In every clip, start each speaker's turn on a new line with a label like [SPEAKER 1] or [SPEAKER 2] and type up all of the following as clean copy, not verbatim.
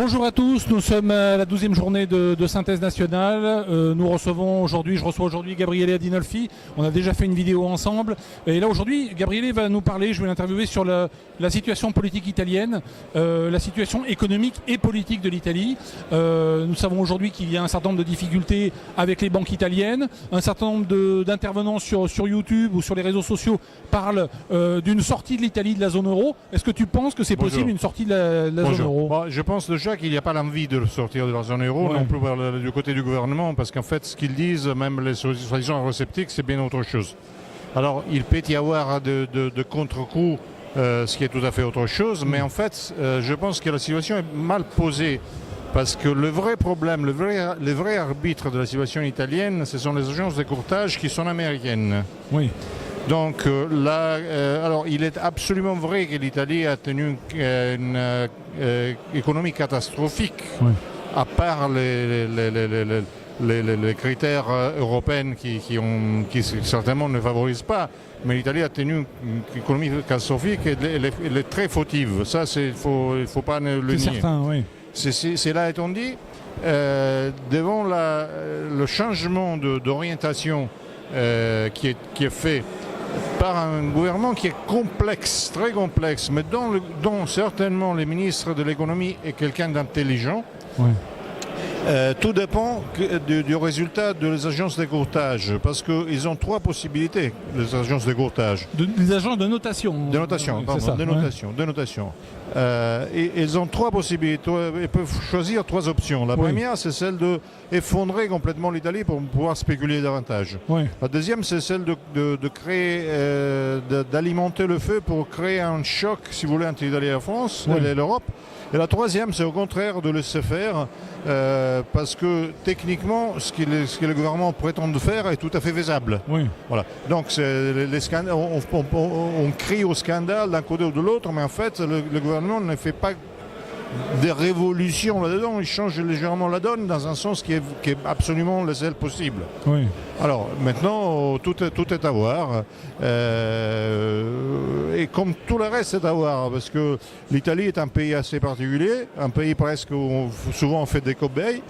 [SPEAKER 1] Bonjour à tous, nous sommes à la 12e journée de synthèse nationale. Je reçois aujourd'hui Gabriele Adinolfi. On a déjà fait une vidéo ensemble. Et là aujourd'hui, Gabriele va nous parler, je vais l'interviewer sur la situation politique italienne, la situation économique et politique de l'Italie. Nous savons aujourd'hui qu'il y a un certain nombre de difficultés avec les banques italiennes. Un certain nombre d'intervenants sur YouTube ou sur les réseaux sociaux parlent d'une sortie de l'Italie de la zone euro. Est-ce que tu penses que c'est possible une sortie de la zone euro?
[SPEAKER 2] Bon, je pense déjà qu'il n'y a pas l'envie de sortir de la zone euro, non plus du côté du gouvernement, parce qu'en fait, ce qu'ils disent, même les soi-disant eurosceptiques, c'est bien autre chose. Alors, il peut y avoir de contre-coups, ce qui est tout à fait autre chose, mais en fait, je pense que la situation est mal posée, parce que le vrai problème, le vrai arbitre de la situation italienne, ce sont les agences de courtage qui sont américaines.
[SPEAKER 1] Oui.
[SPEAKER 2] Donc là, alors il est absolument vrai que l'Italie a tenu une économie catastrophique, à part les critères européens qui certainement ne favorisent pas. Mais l'Italie a tenu une économie catastrophique et elle est très fautive. Ça, il faut pas le nier.
[SPEAKER 1] C'est certain, oui.
[SPEAKER 2] Cela étant dit, devant le changement d'orientation qui est fait par un gouvernement qui est complexe, très complexe, mais dont certainement le ministre de l'économie est quelqu'un d'intelligent.
[SPEAKER 1] Oui.
[SPEAKER 2] Tout dépend du résultat des agences de courtage, parce qu'ils ont trois possibilités, les agences de courtage.
[SPEAKER 1] Des agences de notation.
[SPEAKER 2] De notation, pardon, de notation. Et ils ont trois possibilités, ils peuvent choisir trois options. La première, c'est celle d'effondrer complètement l'Italie pour pouvoir spéculer davantage.
[SPEAKER 1] Oui.
[SPEAKER 2] La deuxième, c'est celle de créer, d'alimenter le feu pour créer un choc, si vous voulez, entre l'Italie et la France et l'Europe. Et la troisième, c'est au contraire de laisser faire, parce que techniquement, ce que le gouvernement prétend faire est tout à fait faisable.
[SPEAKER 1] Oui. Voilà.
[SPEAKER 2] Donc on crie au scandale d'un côté ou de l'autre, mais en fait, le gouvernement ne fait pas des révolutions là-dedans, il change légèrement la donne dans un sens qui est absolument le seul possible.
[SPEAKER 1] Oui.
[SPEAKER 2] Alors maintenant, tout est à voir. Et comme tout le reste est à voir, parce que l'Italie est un pays assez particulier, un pays presque où souvent on fait des cobayes.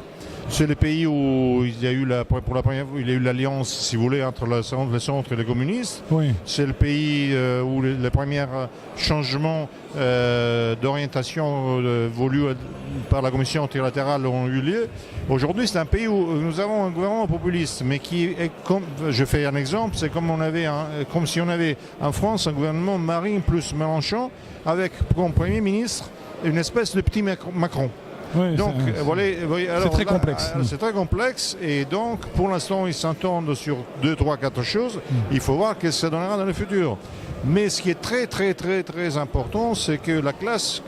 [SPEAKER 2] C'est le pays où il y a eu pour la première fois, il y a eu l'alliance, si vous voulez, entre le centre et les communistes.
[SPEAKER 1] Oui.
[SPEAKER 2] C'est le pays où les premiers changements d'orientation voulus par la commission trilatérale ont eu lieu. Aujourd'hui, c'est un pays où nous avons un gouvernement populiste, mais qui est comme, je fais un exemple, c'est comme si on avait en France un gouvernement Marine plus Mélenchon, avec comme Premier ministre une espèce de petit Macron.
[SPEAKER 1] Oui,
[SPEAKER 2] donc,
[SPEAKER 1] c'est très complexe.
[SPEAKER 2] C'est très complexe et donc, pour l'instant, ils s'entendent sur 2, 3, 4 choses. Il faut voir ce que ça donnera dans le futur. Mais ce qui est très, très, très, très important, c'est que la classe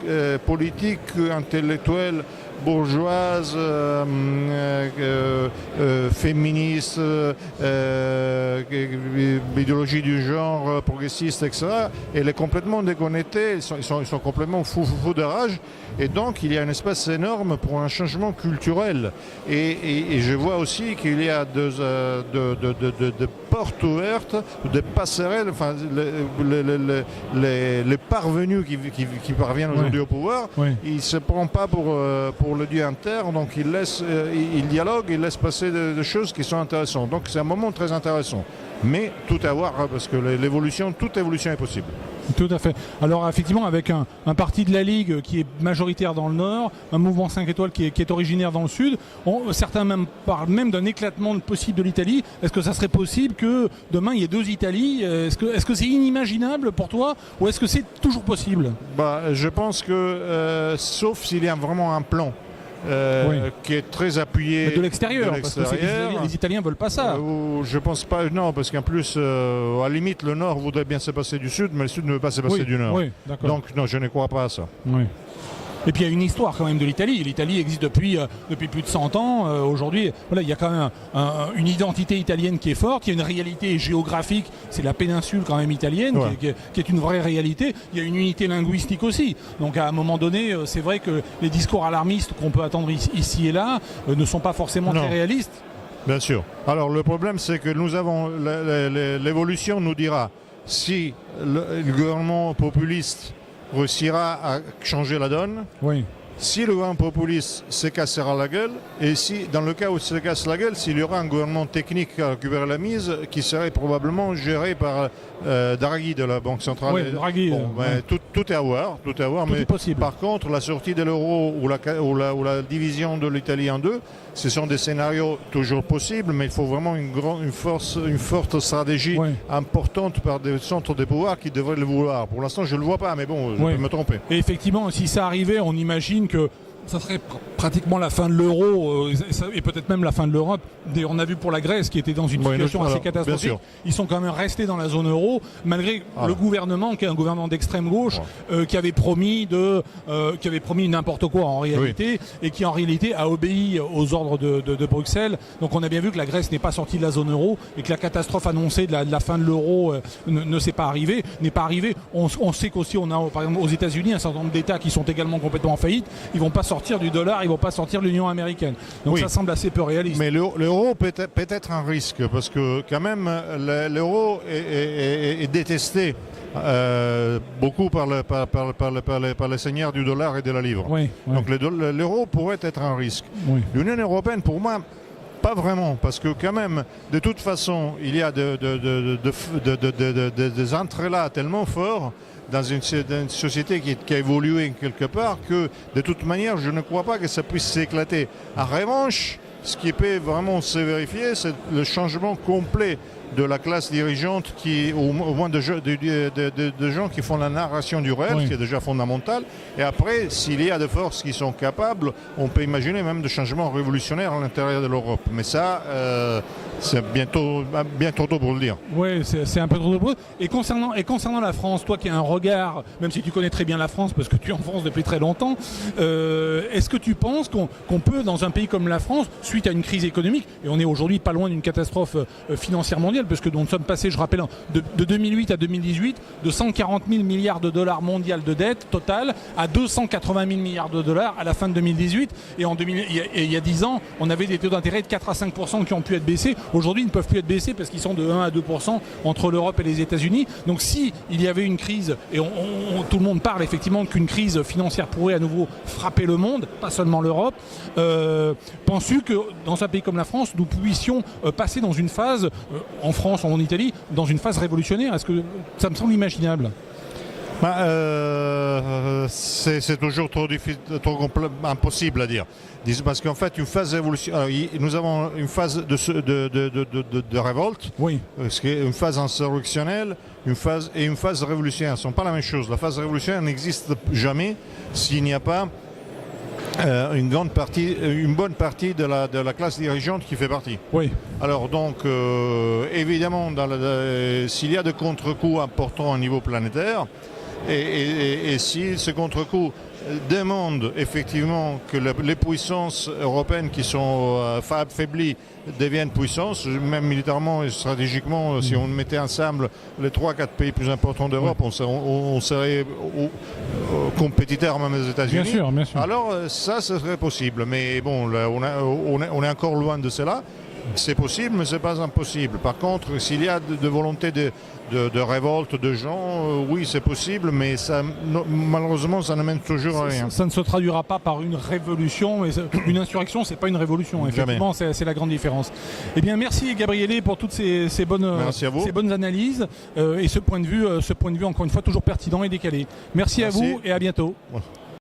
[SPEAKER 2] politique, intellectuelle, bourgeoise, féministe, idéologie du genre, progressiste, etc., elle est complètement déconnectée, ils sont complètement fous de rage. Et donc, il y a une espace énorme pour un changement culturel. Et je vois aussi qu'il y a de portes ouvertes, des passerelles, enfin, les parvenus qui parviennent aujourd'hui au pouvoir, ils ne se prennent pas pour le dieu interne, donc ils dialoguent, ils laissent passer des choses qui sont intéressantes. Donc c'est un moment très intéressant. Mais tout à voir, parce que toute évolution est possible.
[SPEAKER 1] Tout à fait. Alors effectivement, avec un parti de la Ligue qui est majoritaire dans le Nord, un mouvement 5 étoiles qui est originaire dans le Sud, certains parlent même d'un éclatement possible de l'Italie. Est-ce que ça serait possible que demain il y ait deux Italies? Est-ce que c'est inimaginable pour toi ou est-ce que c'est toujours possible?
[SPEAKER 2] Je pense que, sauf s'il y a vraiment un plan, qui est très appuyé
[SPEAKER 1] de l'extérieur, parce que les Italiens ne veulent pas ça.
[SPEAKER 2] Je pense pas, non, parce qu'en plus, à la limite, le Nord voudrait bien se passer du Sud, mais le Sud ne veut pas se passer du Nord.
[SPEAKER 1] Oui,
[SPEAKER 2] donc non, je ne crois pas à ça.
[SPEAKER 1] Oui. Et puis il y a une histoire quand même de l'Italie. L'Italie existe depuis plus de 100 ans. Aujourd'hui, il y a quand même une identité italienne qui est forte. Il y a une réalité géographique. C'est la péninsule quand même italienne qui est une vraie réalité. Il y a une unité linguistique aussi. Donc à un moment donné, c'est vrai que les discours alarmistes qu'on peut attendre ici et là ne sont pas forcément très réalistes.
[SPEAKER 2] Bien sûr. Alors le problème, c'est que nous avons l'évolution nous dira si le gouvernement populiste réussira à changer la donne.
[SPEAKER 1] Oui.
[SPEAKER 2] si le gouvernement populiste se cassera la gueule, et si, dans le cas où il se casse la gueule, s'il y aura un gouvernement technique à récupérer la mise, qui serait probablement géré par Draghi de la Banque centrale.
[SPEAKER 1] Oui, Draghi.
[SPEAKER 2] Bon, tout est à voir, tout
[SPEAKER 1] mais
[SPEAKER 2] est possible. Par contre, la sortie de l'euro ou la division de l'Italie en deux, ce sont des scénarios toujours possibles, mais il faut vraiment une forte stratégie importante par des centres de pouvoir qui devraient le vouloir. Pour l'instant, je ne le vois pas, mais bon, je peux me tromper.
[SPEAKER 1] Et effectivement, si ça arrivait, on imagine que ça serait pratiquement la fin de l'euro et peut-être même la fin de l'Europe. On a vu pour la Grèce qui était dans une situation assez catastrophique. Ils sont quand même restés dans la zone euro malgré le gouvernement qui est un gouvernement d'extrême gauche qui avait promis n'importe quoi en réalité et qui en réalité a obéi aux ordres de Bruxelles. Donc on a bien vu que la Grèce n'est pas sortie de la zone euro et que la catastrophe annoncée de la fin de l'euro ne s'est pas arrivée. On sait qu'aussi on a par exemple aux États-Unis un certain nombre d'États qui sont également complètement en faillite. Ils vont pas sortir du dollar, ils vont pas sortir de l'Union américaine. Donc ça semble assez peu réaliste.
[SPEAKER 2] Mais l'euro peut être un risque parce que quand même l'euro est détesté beaucoup par les seigneurs du dollar et de la livre. Donc l'euro pourrait être un risque. L'Union européenne, pour moi, pas vraiment, parce que quand même, de toute façon, il y a des entrelacs tellement forts dans une société qui a évolué quelque part que de toute manière je ne crois pas que ça puisse s'éclater. En revanche, ce qui peut vraiment se vérifier, c'est le changement complet de la classe dirigeante au moins de gens qui font la narration du réel, qui est déjà fondamental. Et après, s'il y a des forces qui sont capables, on peut imaginer même des changements révolutionnaires à l'intérieur de l'Europe. Mais ça, c'est bien trop tôt pour le dire.
[SPEAKER 1] Oui, c'est un peu trop tôt pour le dire. Et concernant la France, toi qui as un regard, même si tu connais très bien la France parce que tu es en France depuis très longtemps, est-ce que tu penses qu'on peut, dans un pays comme la France, suite à une crise économique, et on est aujourd'hui pas loin d'une catastrophe financière mondiale, parce que nous sommes passés, je rappelle, de 2008 à 2018, de 140 000 milliards de dollars mondial de dette totale à 280 000 milliards de dollars à la fin de 2018. Et il y a 10 ans, on avait des taux d'intérêt de 4 à 5% qui ont pu être baissés. Aujourd'hui, ils ne peuvent plus être baissés parce qu'ils sont de 1 à 2% entre l'Europe et les États-Unis. Donc si il y avait une crise, et tout le monde parle effectivement qu'une crise financière pourrait à nouveau frapper le monde, pas seulement l'Europe, penses-tu que dans un pays comme la France, nous puissions passer dans une phase, en France ou en Italie, dans une phase révolutionnaire? Est-ce que ça me semble imaginable?
[SPEAKER 2] C'est toujours trop impossible à dire. Parce qu'en fait, une phase révolutionnaire, nous avons une phase de révolte, une phase insurrectionnelle, une phase révolutionnaire. Ce ne sont pas la même chose. La phase révolutionnaire n'existe jamais s'il n'y a pas une bonne partie de la classe dirigeante qui fait partie. Alors donc, évidemment, s'il y a des contre-coups importants au niveau planétaire, et si ce contre-coup demande effectivement que les puissances européennes qui sont affaiblies deviennent puissances, même militairement et stratégiquement, si on mettait ensemble les 3-4 pays plus importants d'Europe, on serait compétiteurs même des États-Unis.
[SPEAKER 1] Bien sûr.
[SPEAKER 2] Alors ça, ce serait possible. Mais bon, là, on est encore loin de cela. C'est possible, mais ce n'est pas impossible. Par contre, s'il y a de volonté de révolte de gens, oui, c'est possible, mais malheureusement, ça ne mène toujours à rien.
[SPEAKER 1] Ça ne se traduira pas par une révolution. Mais une insurrection, ce n'est pas une révolution. Effectivement, c'est la grande différence. Eh bien, merci Gabriele pour toutes ces bonnes analyses et ce point de vue, encore une fois, toujours pertinent et décalé. Merci à vous et à bientôt.